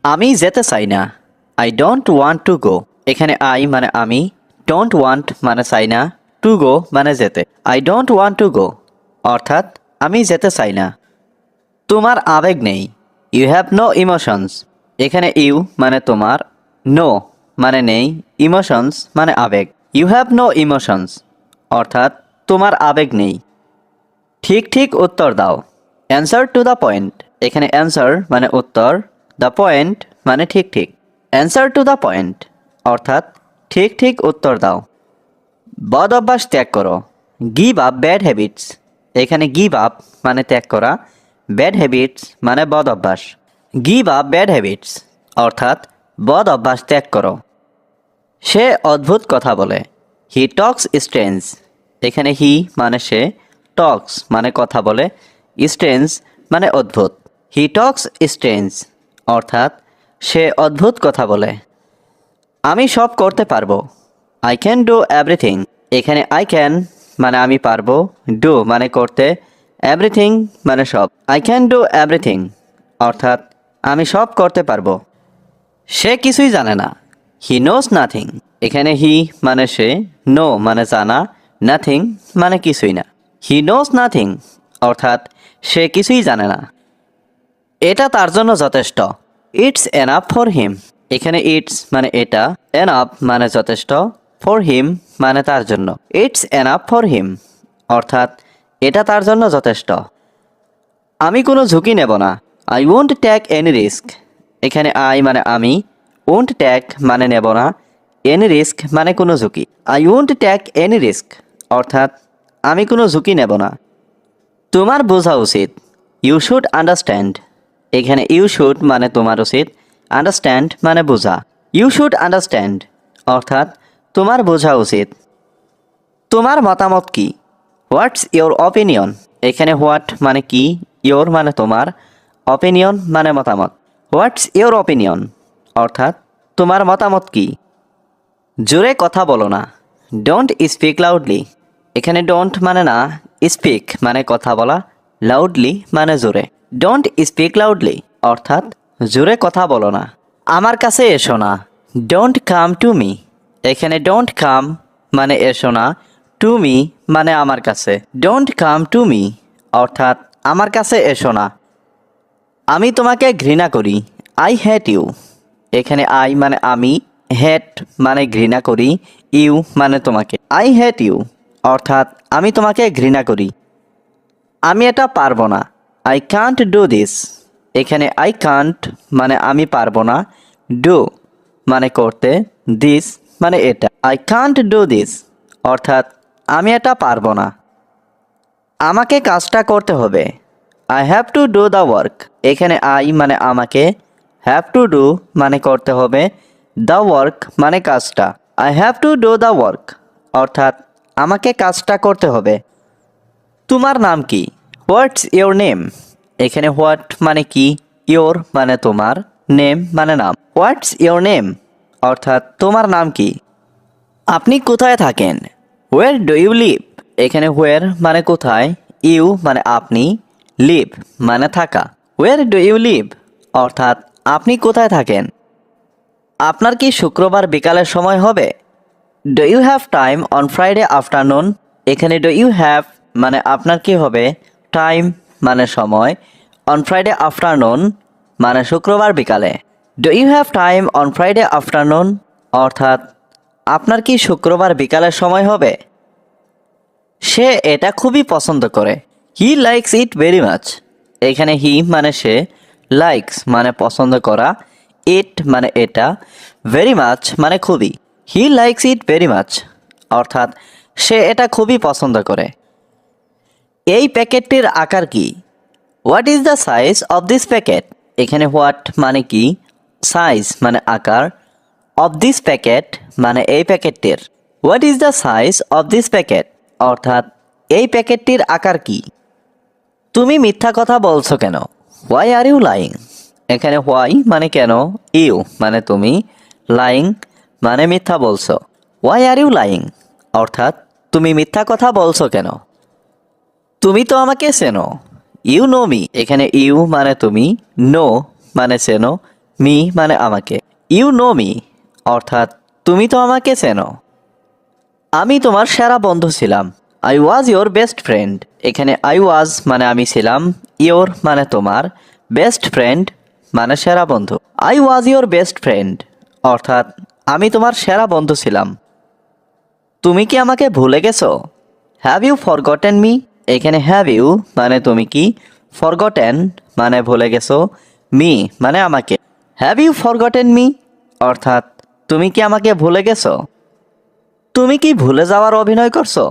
আমি যেতে চাই না। আই ডোন্ট ওয়ান্ট টু গো। এখানে আই মানে আমি, ডোন্ট ওয়ান্ট মানে চাই না, টু গো মানে যেতে। I don't want to go অর্থাৎ আমি যেতে চাই না। তোমার আবেগ নেই। You have no emotions. এখানে ইউ মানে তোমার, নো মানে নেই, ইমোশনস মানে আবেগ। ইউ হ্যাভ নো ইমোশনস অর্থাৎ তোমার আবেগ নেই। ঠিক ঠিক উত্তর দাও। Answer to the point. এখানে অ্যান্সার মানে উত্তর, দ্য পয়েন্ট মানে ঠিক ঠিক। অ্যান্সার টু দ্য পয়েন্ট অর্থাৎ ঠিক ঠিক উত্তর দাও। বদ অভ্যাস ত্যাগ করো। Give up bad habits. এখানে গিভ আপ মানে ত্যাগ করা, ব্যাড হ্যাবিটস মানে বদ অভ্যাস। গিভ আপ ব্যাড হ্যাবিটস অর্থাৎ বদ অভ্যাস ত্যাগ করো। সে অদ্ভুত কথা বলে। হি টক্স স্ট্রেঞ্জ। এখানে হি মানে সে, টক্স মানে কথা বলে, স্ট্রেঞ্জ মানে অদ্ভুত। হি টক্স স্ট্রেঞ্জ অর্থাৎ সে অদ্ভুত কথা বলে। আমি সব করতে পারবো। I can do everything. এখানে আই ক্যান মানে আমি পারবো, ডু মানে করতে, এভরিথিং মানে সব। আই ক্যান ডু এভরিথিং অর্থাৎ আমি সব করতে পারবো। সে কিছুই জানে না। He knows nothing. এখানে হি মানে সে, নো মানে জানা, নাথিং মানে কিছুই না। হি নোজ নাথিং অর্থাৎ সে কিছুই জানে না। এটা তার জন্য যথেষ্ট। It's enough for him. এখানে ইটস মানে এটা, এনাফ মানে যথেষ্ট, ফর হিম মানে তার জন্য। ইটস এনাফ ফর হিম অর্থাৎ এটা তার জন্য যথেষ্ট। আমি কোনো ঝুঁকি নেব না। I won't take any risk. এখানে আই মানে আমি, ওন্ট টেক মানে নেব না, এনি রিস্ক মানে কোনো ঝুঁকি। I won't take any risk অর্থাৎ আমি কোনো ঝুঁকি নেব না। তোমার বোঝা উচিত। You should understand. এখানে ইউ শুড মানে তোমার উচিত, আন্ডারস্ট্যান্ড মানে বোঝা। ইউ শুড আন্ডারস্ট্যান্ড অর্থাৎ তোমার বোঝা উচিত। তোমার মতামত কি? What's your opinion. এখানে হোয়াট মানে কি, ইয়োর মানে তোমার, অপিনিয়ন মানে মতামত। হোয়াটস ইয়োর অপিনিয়ন অর্থাৎ তোমার মতামত কি? জোরে কথা বলো না। Don't speak loudly. এখানে ডোন্ট মানে না, স্পিক মানে কথা বলা, লাউডলি মানে জোরে। ডোন্ট স্পিক লাউডলি অর্থাৎ জোরে কথা বলো না। আমার কাছে এসো না। Don't come to me. এখানে ডোন্ট কাম মানে এসো না, টু মি মানে আমার কাছে। ডোন্ট কাম টু মি অর্থাৎ আমার কাছে এসো না। আমি তোমাকে ঘৃণা করি। I hate you. এখানে আই মানে আমি, হ্যাট মানে ঘৃণা করি, ইউ মানে তোমাকে। আই হ্যাট ইউ অর্থাৎ আমি তোমাকে ঘৃণা করি। আমি এটা পারবো না। I can't do this. এখানে আই কান্ট মানে আমি পারবো না, ডু মানে করতে, দিস মানে এটা। আই কান্ট ডু দিস অর্থাৎ আমি এটা পারবো না। আমাকে কাজটা করতে হবে। I have to do the work. এখানে আই মানে আমাকে, হ্যাভ টু ডু মানে করতে হবে, দ্য ওয়ার্ক মানে কাজটা। I have to do the work অর্থাৎ আমাকে কাজটা করতে হবে। তোমার নাম কি? What's your name. এখানে হোয়াট মানে কি, ইয়োর মানে তোমার, নেম মানে নাম। হোয়াটস ইয়োর নেম অর্থাৎ তোমার নাম কি? আপনি কোথায় থাকেন? Where do you live. এখানে হোয়ার মানে কোথায়, ইউ মানে আপনি, লিভ মানে থাকা। হোয়ার ডু ইউ লিভ অর্থাৎ আপনি কোথায় থাকেন? আপনার কি শুক্রবার বিকালের সময় হবে? Do you have time on Friday afternoon. এখানে ডু ইউ হ্যাভ মানে আপনার কি হবে, টাইম মানে সময়, অন ফ্রাইডে আফটারনুন মানে শুক্রবার বিকালে। Do you have time on Friday afternoon অর্থাৎ আপনার কি শুক্রবার বিকালের সময় হবে? সে এটা খুবই পছন্দ করে। He likes it very much. এখানে হি মানে সে, লাইকস মানে পছন্দ করা, ইট মানে এটা, ভেরি মাচ মানে খুবই। He likes it very much অর্থাৎ সে এটা খুবই পছন্দ করে। এই প্যাকেটটির আকার কি? What is the size of this packet. এখানে হোয়াট মানে কি, সাইজ মানে আকার, অফ দিস প্যাকেট মানে এই প্যাকেটটির। What is the size of this packet অর্থাৎ এই প্যাকেটটির আকার কি? তুমি মিথ্যা কথা বলছো কেন? Why are you lying. এখানে হোয়াই মানে কেন, ইউ মানে তুমি, লাইং মানে মিথ্যা বলছো। হোয়াই আর ইউ লাইং অর্থাৎ তুমি মিথ্যা কথা বলছো কেন? তুমি তো আমাকে চেনো। You know me. এখানে ইউ মানে তুমি, নো মানে চেনো, মি মানে আমাকে, ইউ নো মি অর্থাৎ তুমি তো আমাকে চেনো। আমি তোমার সেরা বন্ধু ছিলাম, I was your best friend. এখানে আই ওয়াজ মানে আমি ছিলাম, ইয়োর মানে তোমার, বেস্ট ফ্রেন্ড মানে সেরা বন্ধু। I was your best friend অর্থাৎ আমি তোমার সেরা বন্ধু ছিলাম। তুমি কি আমাকে ভুলে গেছো? Have you forgotten me? এখানে হ্যাভ ইউ মানে তুমি কি, ফরগটেন মানে ভুলে গেছো, মি মানে আমাকে। হ্যাভ ইউ ফরগটেন মি অর্থাৎ তুমি কি আমাকে ভুলে গেছো? তুমি কি ভুলে যাওয়ার অভিনয় করছো?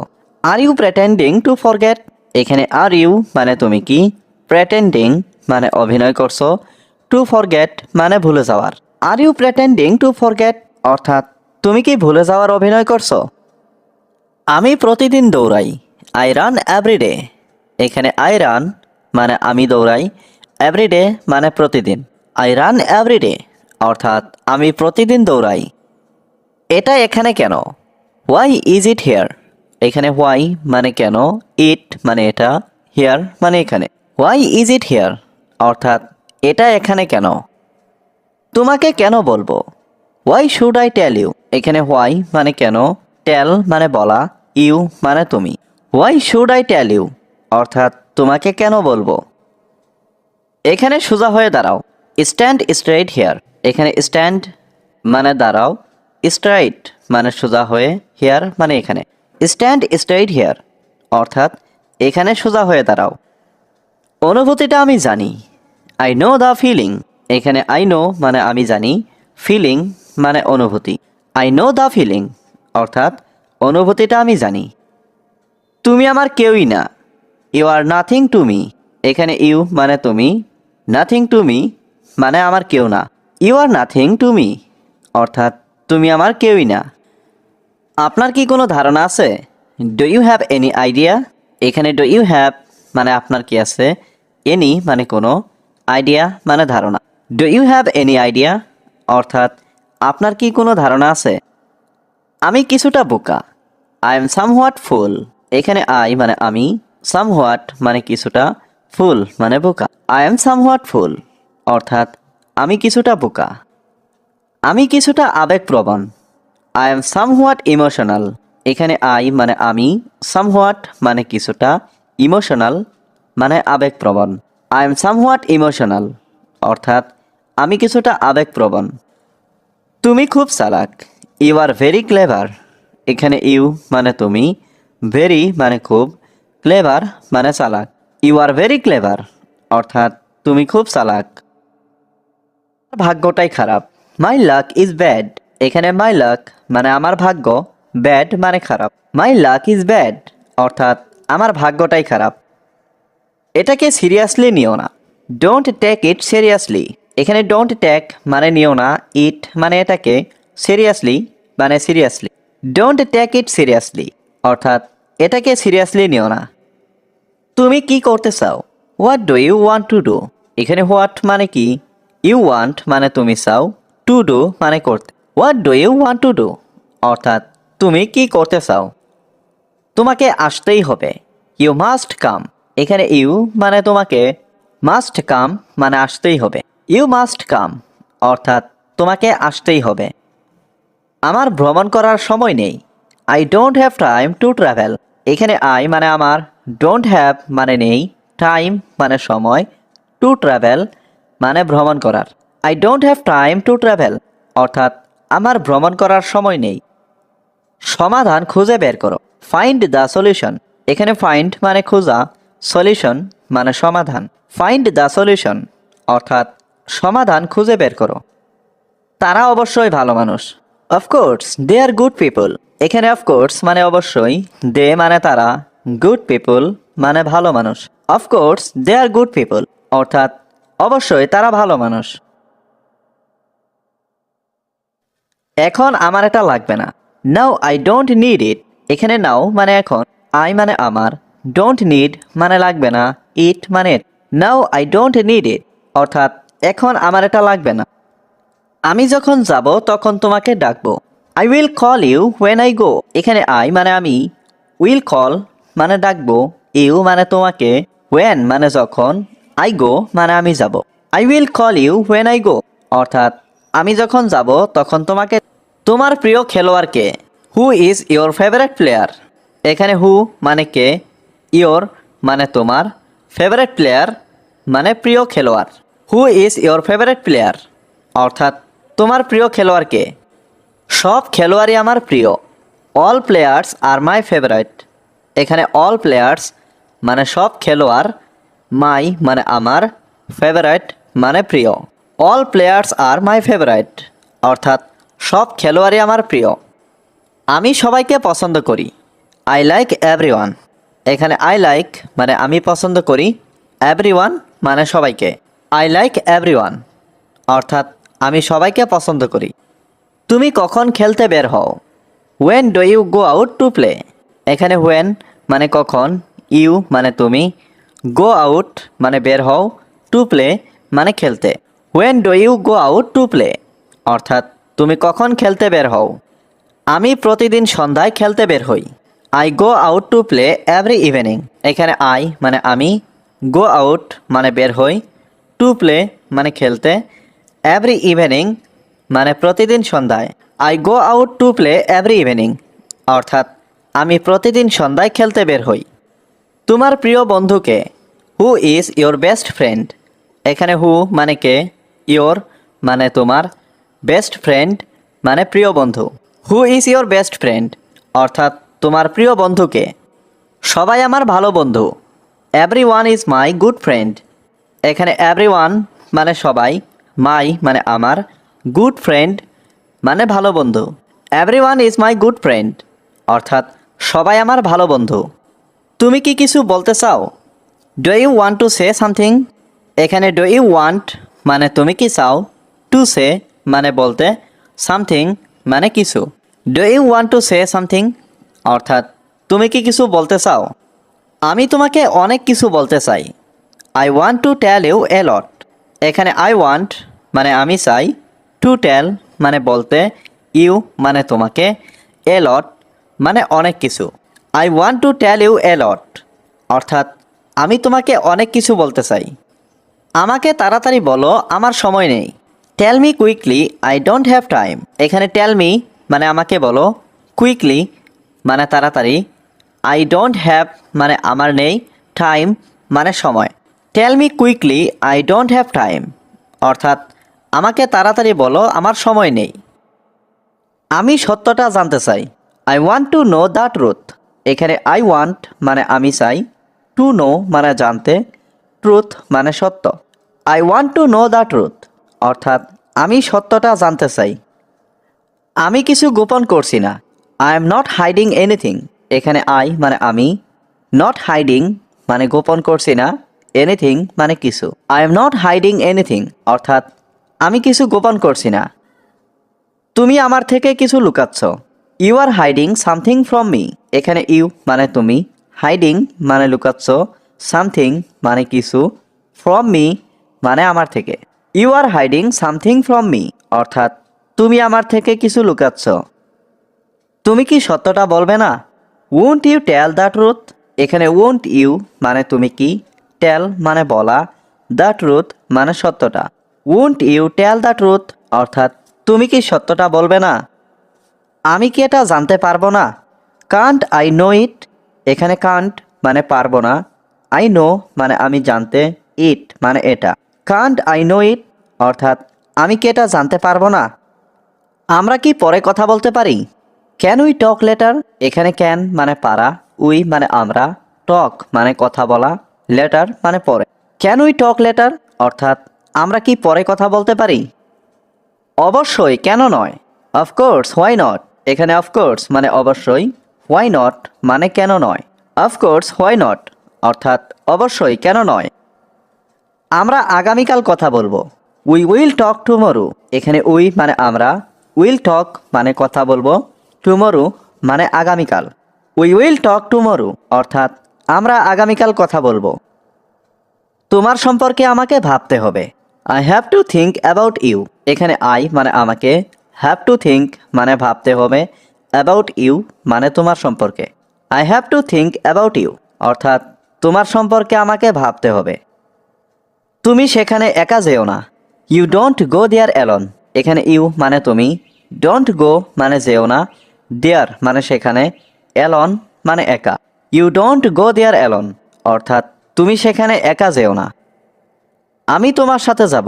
Are you pretending to forget? এখানে আর ইউ মানে তুমি কি, প্রেটেন্ডিং মানে অভিনয় করছো, টু ফরগেট মানে ভুলে যাওয়ার। আর ইউ প্রেটেন্ডিং টু ফরগেট অর্থাৎ তুমি কি ভুলে যাওয়ার অভিনয় করছো? আমি প্রতিদিন দৌড়াই, আই রান এভরিডে। এখানে আই রান মানে আমি দৌড়াই, এভরিডে মানে প্রতিদিন। আই রান এভরিডে অর্থাৎ আমি প্রতিদিন দৌড়াই। এটা এখানে কেন? Why is it here? এখানে হোয়াই মানে কেন, ইট মানে এটা, হিয়ার মানে এখানে। হোয়াই ইজ ইট হিয়ার অর্থাৎ এটা এখানে কেন? তোমাকে কেন বলবো? Why should I tell you? এখানে হোয়াই মানে কেন, টেল মানে বলা, ইউ মানে তুমি। Why should I tell you অর্থাৎ তোমাকে কেন বলবো? এখানে সোজা হয়ে দাঁড়াও, স্ট্যান্ড স্ট্রেইট হিয়ার। এখানে স্ট্যান্ড মানে দাঁড়াও, স্ট্রাইট মানে সোজা হয়ে, হিয়ার মানে এখানে। স্ট্যান্ড স্ট্রেইট হিয়ার অর্থাৎ এখানে সোজা হয়ে দাঁড়াও। অনুভূতিটা আমি জানি, আই নো দ্য ফিলিং। এখানে আই নো মানে আমি জানি, ফিলিং মানে অনুভূতি। আই নো দ্য ফিলিং অর্থাৎ অনুভূতিটা আমি জানি। তুমি আমার কেউই না, you are nothing to me. এখানে ইউ মানে তুমি, নাথিং টু মি মানে আমার কেউ না। You are nothing to me অর্থাৎ তুমি আমার কেউই না। আপনার কি কোনো ধারণা আছে? Do you have any idea? এখানে ডু ইউ হ্যাভ মানে আপনার কি আছে, এনি মানে কোনো, আইডিয়া মানে ধারণা। Do you have any idea অর্থাৎ আপনার কি কোনো ধারণা আছে? আমি কিছুটা বোকা, আই এম সামহোয়াট ফুল। এখানে আই মানে আমি, সামহোয়াট মানে কিছুটা, ফুল মানে বোকা। আই এম সামহোয়াট ফুল অর্থাৎ আমি কিছুটা বোকা। আমি কিছুটা আবেগপ্রবণ, আই এম সামহোয়াট ইমোশনাল। এখানে আই মানে আমি, সামহোয়াট মানে কিছুটা, ইমোশনাল মানে আবেগপ্রবণ। আই এম সামহোয়াট ইমোশনাল অর্থাৎ আমি কিছুটা আবেগপ্রবণ। তুমি খুব চালাক, ইউ আর ভেরি ক্লেভার। এখানে ইউ মানে তুমি, ভেরি মানে খুব, ক্লেভার মানে চালাক। ইউ আর ভেরি ক্লেভার অর্থাৎ তুমি খুব চালাক। ভাগ্যটাই খারাপ, মাই লাক ইজ ব্যাড। এখানে মাই লাক মানে আমার ভাগ্য, ব্যাড মানে খারাপ। মাই লাক ইজ ব্যাড অর্থাৎ আমার ভাগ্যটাই খারাপ। এটাকে সিরিয়াসলি নিও না, ডোন্ট টেক ইট সিরিয়াসলি। এখানে ডোন্ট টেক মানে নিও না, ইট মানে এটাকে, সিরিয়াসলি মানে seriously. Don't take it seriously অর্থাৎ এটাকে সিরিয়াসলি নিও না। তুমি কি করতে চাও? What do you want to do? এখানে হোয়াট মানে কি, ইউ ওয়ান্ট মানে তুমি চাও, টু ডু মানে করতে। What do you want to do অর্থাৎ তুমি কি করতে চাও? তোমাকে আসতেই হবে, ইউ মাস্ট কাম। এখানে ইউ মানে তোমাকে, মাস্ট কাম মানে আসতেই হবে। ইউ মাস্ট কাম অর্থাৎ তোমাকে আসতেই হবে। আমার ভ্রমণ করার সময় নেই, I don't have time to travel. এখানে আই মানে আমার, ডোন্ট হ্যাভ মানে নেই, টাইম মানে সময়, টু ট্রাভেল মানে ভ্রমণ করার। I don't have time to travel অর্থাৎ আমার ভ্রমণ করার সময় নেই। সমাধান খুঁজে বের করো, ফাইন্ড দ্য সলিউশন। এখানে ফাইন্ড মানে খোঁজা, সলিউশন মানে সমাধান। ফাইন্ড দ্য সলিউশন অর্থাৎ সমাধান খুঁজে বের করো। তারা অবশ্যই ভালো মানুষ, of course they are good people. এখানে অফকোর্স মানে অবশ্যই, দে মানে তারা, গুড পিপল মানে ভালো মানুষ। Of course they are good people অর্থাৎ অবশ্যই তারা ভালো মানুষ। এখন আমার এটা লাগবে না, now I don't need it. এখানে নাও মানে এখন, আই মানে আমার, ডোন্ট নিড মানে লাগবে না, ইট মানে now I don't need it অর্থাৎ এখন আমার এটা লাগবে না। আমি যখন যাব তখন তোমাকে ডাকবো, I will call you when I go. এখানে আই মানে আমি, উইল কল মানে ডাকবো, ইউ মানে তোমাকে, হোয়েন মানে যখন, আই গো মানে আমি যাব। I will call you when I go অর্থাৎ আমি যখন যাব তখন তোমাকে তোমার প্রিয় খেলোয়াড় কে? Who is your favourite player? এখানে হু মানে কে, ইয়োর মানে তোমার, ফেভারিট প্লেয়ার মানে প্রিয় খেলোয়াড়। Who is your favourite player অর্থাৎ তোমার প্রিয় খেলোয়াড় কে? সব খেলোয়াড়ই আমার প্রিয়। All players are my favourite. এখানে অল প্লেয়ার্স মানে সব খেলোয়াড়, মাই মানে আমার, ফেভারিট মানে প্রিয়। All players are my favourite অর্থাৎ সব খেলোয়াড়ই আমার প্রিয়। আমি সবাইকে পছন্দ করি। I like everyone. এখানে আই লাইক মানে আমি পছন্দ করি, এভরিওয়ান মানে সবাইকে। আই লাইক এভরিওয়ান অর্থাৎ আমি সবাইকে পছন্দ করি। তুমি কখন খেলতে বের হও? When do you go out to play? এখানে হোয়েন মানে কখন, ইউ মানে তুমি, গো আউট মানে বের হও, টু প্লে মানে খেলতে। When do you go out to play অর্থাৎ তুমি কখন খেলতে বের হও? আমি প্রতিদিন সন্ধ্যায় খেলতে বের হই। I go out to play every evening. এখানে আই মানে আমি, গো আউট মানে বের হই, টু প্লে মানে খেলতে, এভরি ইভিনিং মানে প্রতিদিন সন্ধ্যায়। I go out to play every evening অর্থাৎ আমি প্রতিদিন সন্ধ্যায় খেলতে বের হই। তোমার প্রিয় বন্ধুকে? হু ইজ ইয়োর বেস্ট ফ্রেন্ড? এখানে হু মানে কে, ইয়োর মানে তোমার, বেস্ট ফ্রেন্ড মানে প্রিয় বন্ধু। হু ইজ ইয়োর বেস্ট ফ্রেন্ড অর্থাৎ তোমার প্রিয় বন্ধুকে? সবাই আমার ভালো বন্ধু। Every one is my good friend. এখানে এভরি ওয়ান মানে সবাই, মাই মানে আমার, গুড ফ্রেন্ড মানে ভালো বন্ধু। Every one is my good friend অর্থাৎ সবাই আমার ভালো বন্ধু। তুমি কি কিছু বলতে চাও? Do you want to say something? এখানে ডু ইউ ওয়ান্ট মানে তুমি কি চাও, টু সে মানে বলতে, সামথিং মানে কিছু। Do you want to say something অর্থাৎ তুমি কি কিছু বলতে চাও? আমি তোমাকে অনেক কিছু বলতে চাই। I want to tell you a lot. এখানে আই ওয়ান্ট মানে আমি চাই, টু টেল মানে বলতে, ইউ মানে তোমাকে, এ লট মানে অনেক কিছু। I want to tell you a lot অর্থাৎ আমি তোমাকে অনেক কিছু বলতে চাই। আমাকে তাড়াতাড়ি বলো, আমার সময় নেই। Tell me quickly, I don't have time. এখানে টেল মি মানে আমাকে বলো, কুইকলি মানে তাড়াতাড়ি, আই ডোন্ট হ্যাভ মানে আমার নেই, টাইম মানে সময়। Tell me quickly, I don't have time অর্থাৎ আমাকে তাড়াতাড়ি বলো, আমার সময় নেই। আমি সত্যটা জানতে চাই। I want to know the truth. এখানে আই ওয়ান্ট মানে আমি চাই, টু নো মানে জানতে, ট্রুথ মানে সত্য। I want to know the truth অর্থাৎ আমি সত্যটা জানতে চাই। আমি কিছু গোপন করছি না। I am not hiding anything. এখানে আই মানে আমি, নট হাইডিং মানে গোপন করছি না, এনিথিং মানে কিছু। I am not hiding anything অর্থাৎ আমি কিছু গোপন করছি না। তুমি আমার থেকে কিছু লুকাচ্ছ। You are hiding something from me. এখানে ইউ মানে তুমি, হাইডিং মানে লুকাচ্ছ, সামথিং মানে কিছু, ফ্রম মি মানে আমার থেকে। You are hiding something from me অর্থাৎ তুমি আমার থেকে কিছু লুকাচ্ছ। তুমি কি সত্যটা বলবে না? Won't you tell the truth. এখানে ওয়ন্ট ইউ মানে তুমি কি, টেল মানে বলা, দ্য ট্রুথ মানে সত্যটা। Won't you tell the truth অর্থাৎ তুমি কি সত্যটা বলবে না? আমি কি এটা জানতে পারবো না? কান্ট আই নো ইট। এখানে কান্ট মানে পারবো না, আই নো মানে আমি জানতে, ইট মানে এটা। কান্ট আই নো ইট অর্থাৎ আমি কি এটা জানতে পারবো না? আমরা কি পরে কথা বলতে পারি? Can we talk later. এখানে ক্যান মানে পারা, উই মানে আমরা, টক মানে কথা বলা, লেটার মানে পরে। ক্যান উই টক লেটার অর্থাৎ আমরা কি পরে কথা বলতে পারি? অবশ্যই, কেন নয়। Of course, why not. এখানে অফকোর্স মানে অবশ্যই, হোয়াই নট মানে কেন নয়। অফকোর্স, হোয়াই নট অর্থাৎ অবশ্যই, কেন নয়। আমরা আগামীকাল কথা বলবো। We will talk tomorrow. এখানে উই মানে আমরা, উইল টক মানে কথা বলবো, টুমরো মানে আগামীকাল। উই উইল টক টুমরো অর্থাৎ আমরা আগামীকাল কথা বলবো। তোমার সম্পর্কে আমাকে ভাবতে হবে। I have to think about you. এখানে আই মানে আমাকে, হ্যাভ টু থিঙ্ক মানে ভাবতে হবে, অ্যাবাউট ইউ মানে তোমার সম্পর্কে। I have to think about you অর্থাৎ তোমার সম্পর্কে আমাকে ভাবতে হবে। তুমি সেখানে একা যেও না। You don't go there alone. এখানে ইউ মানে তুমি, ডোন্ট গো মানে যেও না, দেয়ার মানে সেখানে, অ্যালোন মানে একা। You don't go there alone অর্থাৎ তুমি সেখানে একা যেও না। আমি তোমার সাথে যাব।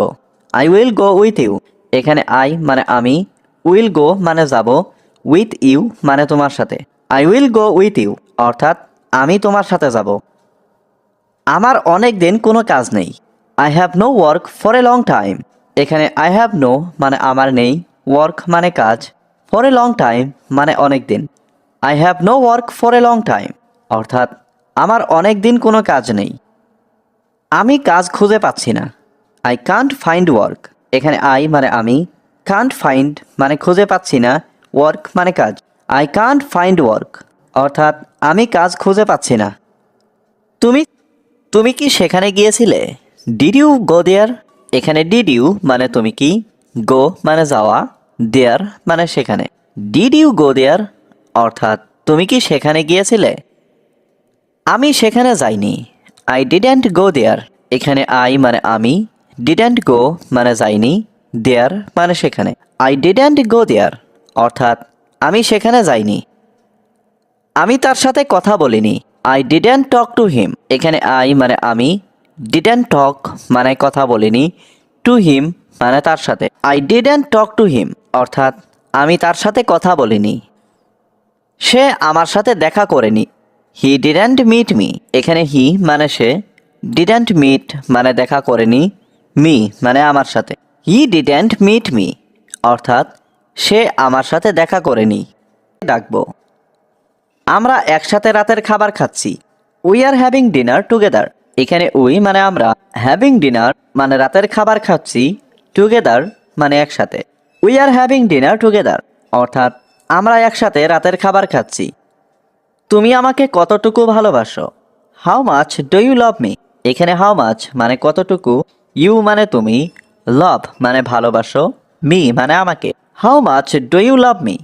I will go with you. এখানে আই মানে আমি, উইল গো মানে যাব, উইথ ইউ মানে তোমার সাথে। I will go with you অর্থাৎ আমি তোমার সাথে যাব। আমার অনেক দিন কোনো কাজ নেই। I have no work for a long time. এখানে আই হ্যাভ নো মানে আমার নেই, ওয়ার্ক মানে কাজ, ফর এ লং টাইম মানে অনেক দিন। I have no work for a long time অর্থাৎ আমার অনেক দিন কোনো কাজ নেই। আমি কাজ খুঁজে পাচ্ছি না। I can't find work. এখানে আই মানে আমি, কান্ট ফাইন্ড মানে খুঁজে পাচ্ছি না, ওয়ার্ক মানে কাজ। আই কান্ট ফাইন্ড ওয়ার্ক অর্থাৎ আমি কাজ খুঁজে পাচ্ছি না। তুমি তুমি কি সেখানে গিয়েছিলে? ডিড ইউ গো দেয়ার। এখানে ডিড ইউ মানে তুমি কি, গো মানে যাওয়া, দেয়ার মানে সেখানে। ডিড ইউ গো দেয়ার অর্থাৎ তুমি কি সেখানে গিয়েছিলে? আমি সেখানে যাইনি। আই ডিডেন্ট গো দেয়ার। এখানে আই মানে আমি, ডিডেন্ট গো মানে যাইনি, দেয়ার মানে সেখানে। আই ডিডেন্ট গো দেয়ার অর্থাৎ আমি সেখানে যাইনি। আমি তার সাথে কথা বলিনি। I didn't talk to him. এখানে আই মানে আমি, ডিডেন্ট টক মানে কথা বলিনি, টু হিম মানে তার সাথে। I didn't talk to him অর্থাৎ আমি তার সাথে কথা বলিনি। সে আমার সাথে দেখা করেনি। He didn't meet me. এখানে হি মানে সে, ডিডেন্ট মিট মানে দেখা করেনি, মি মানে আমার সাথে। হি ডিডেন্ট মিট মি অর্থাৎ সে আমার সাথে দেখা করেনি। ডাকবো। আমরা একসাথে রাতের খাবার খাচ্ছি। We are having dinner together. এখানে উই মানে আমরা, হ্যাভিং ডিনার মানে রাতের খাবার খাচ্ছি, টুগেদার মানে একসাথে। We are having dinner together অর্থাৎ আমরা একসাথে রাতের খাবার খাচ্ছি। তুমি আমাকে কতটুকু ভালোবাসো? How much do you love me. এখানে হাউ মাচ মানে কতটুকু, ইউ মানে তুমি, লাভ মানে ভালোবাসো, মি মানে আমাকে। How much do you love me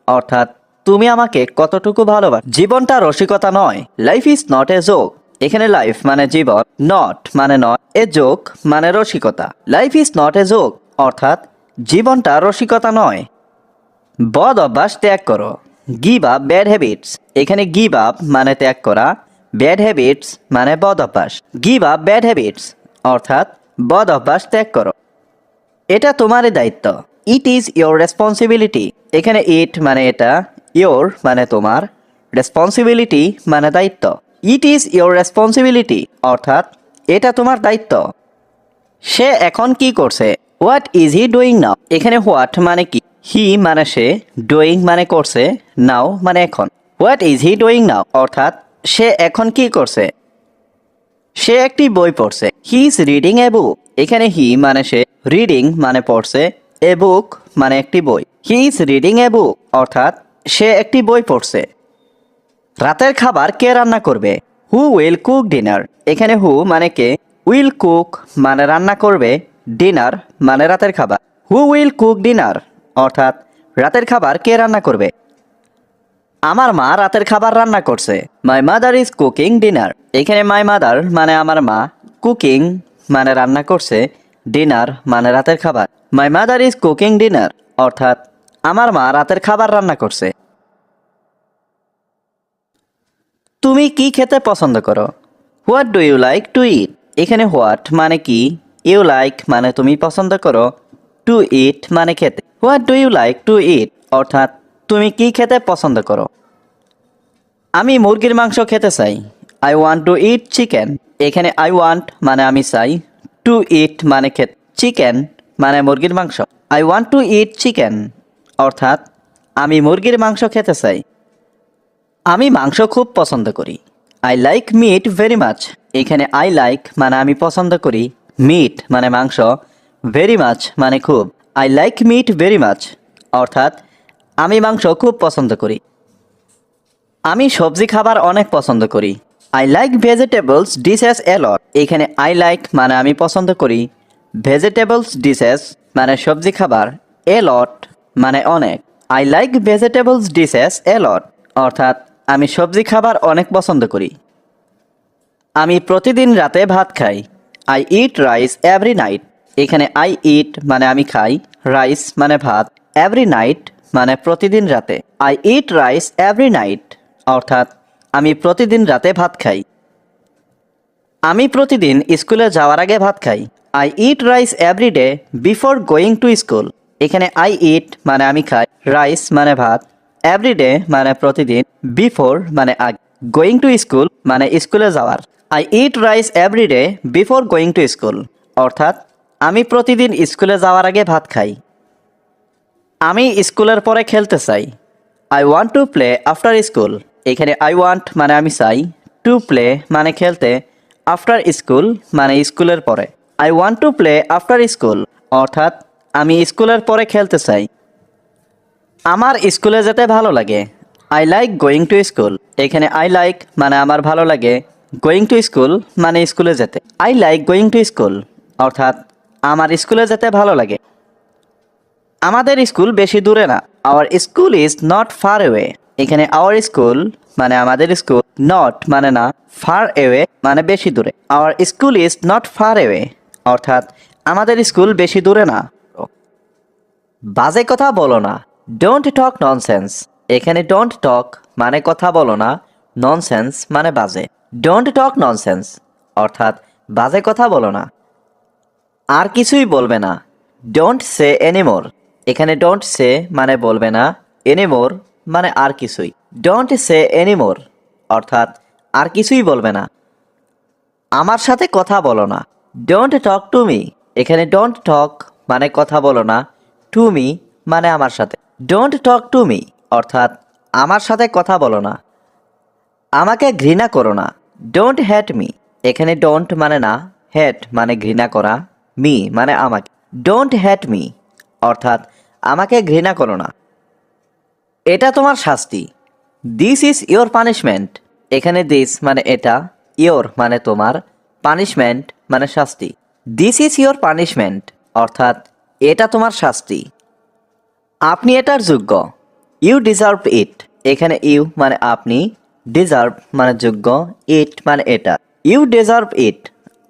অর্থাৎ তুমি আমাকে কতটুকু ভালোবাসো। জীবনটা রসিকতা নয়। Life is not a joke. এখানে লাইফ মানে জীবন, নট মানে নয়, এ জোক মানে রসিকতা। Life is not a joke অর্থাৎ জীবনটা রসিকতা নয়। বদ অভ্যাস ত্যাগ করো। Give up bad habits. এখানে গিভ আপ মানে ত্যাগ করা, ব্যাড হ্যাবিটস মানে বদ অভ্যাস। গিভ আপ ব্যাড হ্যাবিটস অর্থাৎ বদ অভ্যাস ত্যাগ করো। এটা তোমারই দায়িত্ব। It is your responsibility. এখানে ইট মানে এটা, ইয়োর মানে তোমার, রেসপন্সিবিলিটি মানে দায়িত্ব। ইট ইজ ইয়োর রেসপন্সিবিলিটি অর্থাৎ এটা তোমার দায়িত্ব। সে এখন কি করছে? What is he doing now. এখানে হোয়াট মানে কি, হি মানে সে, ডুইং মানে করছে, নাও মানে এখন। What is he doing now অর্থাৎ সে এখন কি করছে? সে একটি বই পড়ছে। হি ইজ রিডিং এ বুক। এখানে হি মানে সে, রিডিং মানে পড়ছে, এ বুক মানে একটি বই। হি ইজ রিডিং এ বুক অর্থাৎ সে একটি বই পড়ছে। রাতের খাবার কে রান্না করবে? Who will cook dinner. এখানে হু মানে কে, উইল কুক মানে রান্না করবে, ডিনার মানে রাতের খাবার। হু উইল কুক ডিনার অর্থাৎ রাতের খাবার কে রান্না করবে? আমার মা রাতের খাবার রান্না করছে। My mother is cooking dinner. এখানে মাই মাদার মানে আমার মা, কুকিং মানে রান্না করছে, ডিনার মানে রাতের খাবার। My mother is cooking dinner অর্থাৎ আমার মা রাতের খাবার রান্না করছে। তুমি কি খেতে পছন্দ করো? What do you like to eat. এখানে হোয়াট মানে কি, ইউ লাইক মানে তুমি পছন্দ করো, টু ইট মানে খেতে। What do you like to eat অর্থাৎ তুমি কি খেতে পছন্দ করো। আমি মুরগির মাংস খেতে চাই। I want two it chicken. এখানে আই ওয়ান্ট মানে আমি চাই, টু ইট মানে খেতে, চিকেন মানে মুরগির মাংস। I want two it chicken অর্থাৎ আমি মুরগির মাংস খেতে চাই। আমি মাংস খুব পছন্দ করি। I like meat very much. এখানে আই লাইক মানে আমি পছন্দ করি, মিট মানে মাংস, ভেরি মাচ মানে খুব। I like meat very much অর্থাৎ আমি মাংস খুব পছন্দ করি। আমি সবজি খাবার অনেক পছন্দ করি। I like vegetables dishes A lot. এখানে আই লাইক মানে আমি পছন্দ করি, ভেজিটেবলস ডিশেস মানে সবজি খাবার, এ লট মানে অনেক। I like vegetables dishes A lot অর্থাৎ আমি সবজি খাবার অনেক পছন্দ করি। আমি প্রতিদিন রাতে ভাত খাই। I eat rice every night. এখানে আই ইট মানে আমি খাই, রাইস মানে ভাত, এভরি নাইট মানে প্রতিদিন রাতে। I eat rice every night অর্থাৎ আমি প্রতিদিন রাতে ভাত খাই। আমি প্রতিদিন স্কুলে যাওয়ার আগে ভাত খাই। I eat rice every day before going to school. এখানে আই ইট মানে আমি খাই, রাইস মানে ভাত, এভরি ডে মানে প্রতিদিন, বিফোর মানে আগে, গোয়িং টু স্কুল মানে স্কুলে যাওয়ার। I eat rice every day before going to school অর্থাৎ আমি প্রতিদিন স্কুলে যাওয়ার আগে ভাত খাই। আমি স্কুলের পরে খেলতে চাই। I want to play after school. এখানে আই ওয়ান্ট মানে আমি চাই, টু প্লে মানে খেলতে, আফটার স্কুল মানে স্কুলের পরে। I want to play after school অর্থাৎ আমি স্কুলের পরে খেলতে চাই। আমার স্কুলে যেতে ভালো লাগে। I like going to school. এখানে আই লাইক মানে আমার ভালো লাগে, গোয়িং টু স্কুল মানে স্কুলে যেতে। I like going to school অর্থাৎ আমার স্কুলে যেতে ভালো লাগে। আমাদের স্কুল বেশি দূরে না। Our school is not far away. এখানে আওয়ার স্কুল মানে আমাদের স্কুল, নট মানে না, ফার এওয়ে মানে বেশি দূরে। Our school is not far away অর্থাৎ আমাদের স্কুল বেশি দূরে না। বাজে কথা বলো না। Don't talk nonsense. এখানে ডোন্ট টক মানে কথা বলো না, ননসেন্স মানে বাজে। ডোন্ট টক ননসেন্স অর্থাৎ বাজে কথা বলো না। আর কিছুই বলবে না। Don't say anymore. এখানে ডোন্ট সে মানে বলবে না, এনিমোর মানে আর কিছুই। ডোন্ট সে এনিমোর অর্থাৎ আর কিছুই বলবে না। আমার সাথে কথা বলো না। Don't talk to me. এখানে ডোন্ট টক মানে কথা বলো না, টু মি মানে আমার সাথে। ডোন্ট টক টু মি অর্থাৎ আমার সাথে কথা বলো না। আমাকে ঘৃণা করো না। Don't hate me. এখানে ডোন্ট মানে না, হ্যাট মানে ঘৃণা করা, মি মানে আমাকে। ডোন্ট হ্যাট মি অর্থাৎ আমাকে ঘৃণা করো না। এটা তোমার শাস্তি। This is your punishment. এখানে দিস মানে এটা, ইয়োর মানে তোমার, পানিশমেন্ট মানে শাস্তি। দিস ইজ ইয়োর পানিশমেন্ট অর্থাৎ এটা তোমার শাস্তি। আপনি এটার যোগ্য। You deserve it. এখানে ইউ মানে আপনি, ডিজার্ভ মানে যোগ্য, ইট মানে এটা। ইউ ডিজার্ভ ইট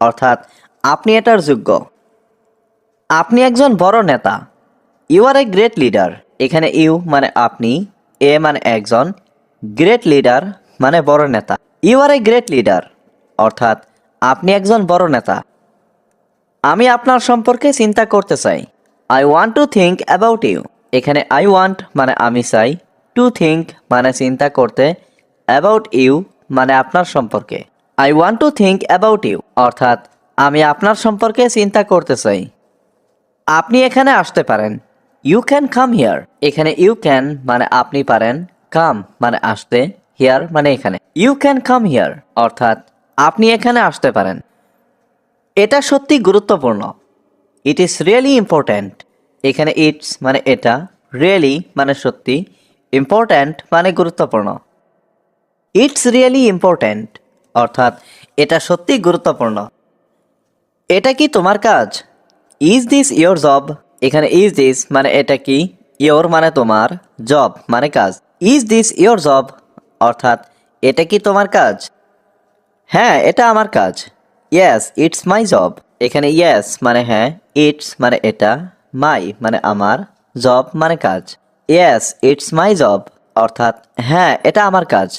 অর্থাৎ আপনি এটার যোগ্য। আপনি একজন বড় নেতা। You are a great leader. এখানে ইউ মানে আপনি, এ মানে একজন, গ্রেট লিডার মানে বড় নেতা। You are a great leader অর্থাৎ আপনি একজন বড় নেতা। আমি আপনার সম্পর্কে চিন্তা করতে চাই। I want to think about you. এখানে আই ওয়ান্ট মানে আমি চাই, টু থিঙ্ক মানে চিন্তা করতে, অ্যাবাউট ইউ মানে আপনার সম্পর্কে। I want to think about you অর্থাৎ আমি আপনার সম্পর্কে চিন্তা করতে চাই। আপনি এখানে আসতে পারেন। You can come here. এখানে ইউ ক্যান মানে আপনি পারেন, কাম মানে আসতে, হিয়ার মানে এখানে। ইউ ক্যান কাম হিয়ার অর্থাৎ আপনি এখানে আসতে পারেন। এটা সত্যি গুরুত্বপূর্ণ। It is really important. এখানে ইটস মানে এটা, রিয়েলি মানে সত্যি, ইম্পর্ট্যান্ট মানে গুরুত্বপূর্ণ। ইটস রিয়েলি ইম্পর্ট্যান্ট অর্থাৎ এটা সত্যি গুরুত্বপূর্ণ। এটা কি তোমার কাজ? Is this your job? এখানে ইজ দিস মানে এটা কি, ইয়োর মানে তোমার, জব মানে কাজ। ইজ দিস ইয়োর জব অর্থাৎ এটা কি তোমার কাজ? হ্যাঁ, এটা আমার কাজ। Yes it's my job. এখানে ইয়েস মানে হ্যাঁ, ইটস মানে এটা, মাই মানে আমার, জব মানে কাজ। ইয়েস ইটস মাই জব অর্থাৎ হ্যাঁ, এটা আমার কাজ।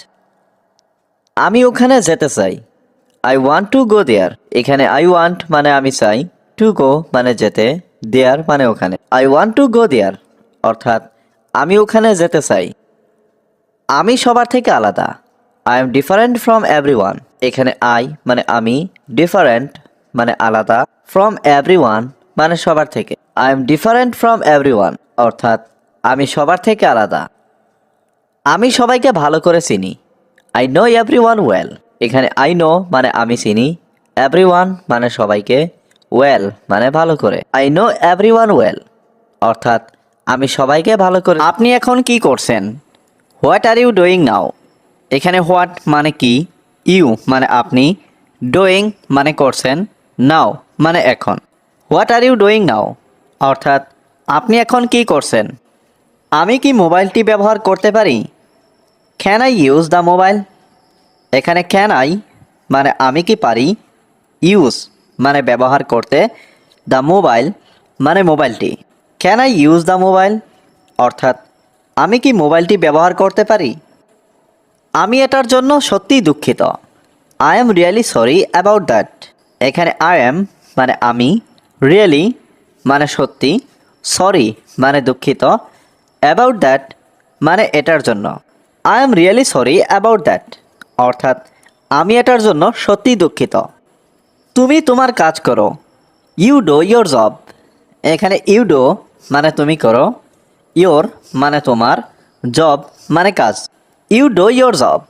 আমি ওখানে যেতে চাই। আই ওয়ান্ট টু গো দেয়ার। এখানে আই ওয়ান্ট মানে আমি চাই, টু গো মানে যেতে, দেয়ার মানে ওখানে। আই ওয়ান্ট টু গো দেয়ার অর্থাৎ আমি ওখানে যেতে চাই। আমি সবার থেকে আলাদা। I am different from everyone. এখানে আই মানে আমি, ডিফারেন্ট মানে আলাদা, ফ্রম এভরিওয়ান মানে সবার থেকে। I am different from everyone অর্থাৎ আমি সবার থেকে আলাদা। আমি সবাইকে ভালো করে চিনি। I know everyone well. এখানে আই নো মানে আমি চিনি, এভরিওয়ান মানে সবাইকে, ওয়েল মানে ভালো করে। আই নো এভরিওয়ান ওয়েল অর্থাৎ আমি সবাইকে ভালো করে। আপনি এখন কি করছেন? What are you doing now? এখানে হোয়াট মানে কি, ইউ মানে আপনি, ডুইং মানে করছেন, নাও মানে এখন। What are you doing now অর্থাৎ আপনি এখন কি করছেন? আমি কি মোবাইলটি ব্যবহার করতে পারি? Can I use the mobile? এখানে ক্যান আই মানে আমি কি পারি, ইউজ মানে ব্যবহার করতে, দ্য মোবাইল মানে মোবাইলটি। Can I use the mobile অর্থাৎ আমি কি মোবাইলটি ব্যবহার করতে পারি। আমি এটার জন্য সত্যিই দুঃখিত। I am really sorry about that. এখানে আই এম মানে আমি, রিয়েলি মানে সত্যি, সরি মানে দুঃখিত, অ্যাবাউট দ্যাট মানে এটার জন্য। I am really sorry about that অর্থাৎ আমি এটার জন্য সত্যিই দুঃখিত। তুমি তোমার কাজ করো। You do your job. এখানে ইউ ডো মানে তুমি করো, ইয়োর মানে তোমার, জব মানে কাজ। ইউ ডো ইয়োর জব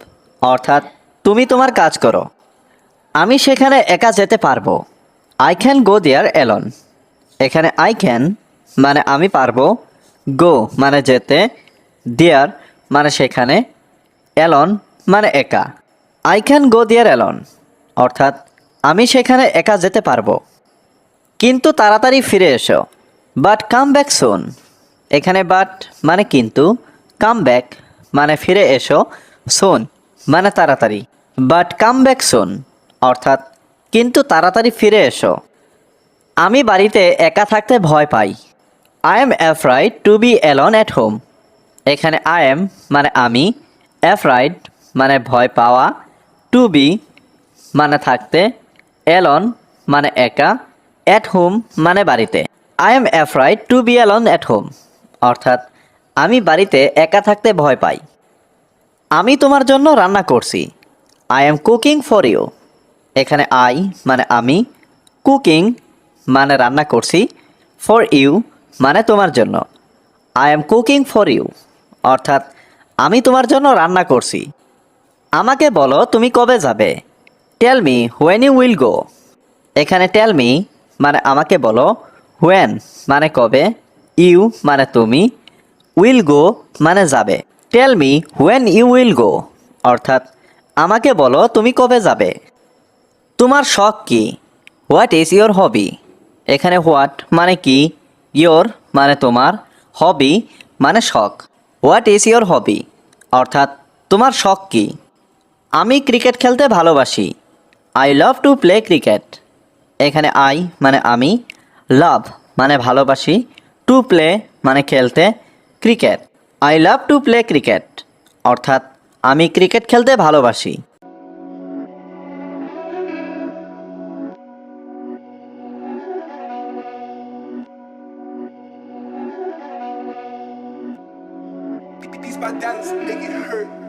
অর্থাৎ তুমি তোমার কাজ করো। আমি সেখানে একা যেতে পারবো। I can go there alone. এখানে আই ক্যান মানে আমি পারবো, গো মানে যেতে, দেয়ার মানে সেখানে, অ্যালোন মানে একা। I can go there alone অর্থাৎ আমি সেখানে একা যেতে পারবো। কিন্তু তাড়াতাড়ি ফিরে এসো। But come back soon. এখানে বাট মানে কিন্তু, কাম ব্যাক মানে ফিরে এসো, সুন মানে তাড়াতাড়ি। বাট কাম ব্যাক সুন অর্থাৎ কিন্তু তাড়াতাড়ি ফিরে এসো। আমি বাড়িতে একা থাকতে ভয় পাই। I am afraid to be alone at home. এখানে আই এম মানে আমি, অ্যাফ্রাইড মানে ভয় পাওয়া, টু বি মানে থাকতে, অ্যালোন মানে একা, অ্যাট হোম মানে বাড়িতে। I am afraid to be alone at home অর্থাৎ আমি বাড়িতে একা থাকতে ভয় পাই। আমি তোমার জন্য রান্না করছি। I am cooking for you. এখানে আই মানে আমি, কুকিং মানে রান্না করছি, ফর ইউ মানে তোমার জন্য। I am cooking for you অর্থাৎ আমি তোমার জন্য রান্না করছি। আমাকে বলো তুমি কবে যাবে। Tell me when you will go. এখানে টেল মি মানে আমাকে বলো, হোয়েন মানে কবে, ইউ মানে তুমি, উইল গো মানে যাবে। Tell me when you will go অর্থাৎ আমাকে বলো তুমি কবে যাবে। তোমার শখ কি। What is your hobby. এখানে হোয়াট মানে কি, ইয়োর মানে তোমার, হবি মানে শখ। হোয়াট ইজ ইয়োর হবি অর্থাৎ তোমার শখ কি। আমি ক্রিকেট খেলতে ভালোবাসি। I love to play cricket. এখানে আই মানে আমি, লাভ মানে ভালোবাসি, টু প্লে মানে খেলতে, cricket. I love to play cricket অর্থাৎ আমি ক্রিকেট খেলতে ভালোবাসি। Beats by Dallas, make it hurt.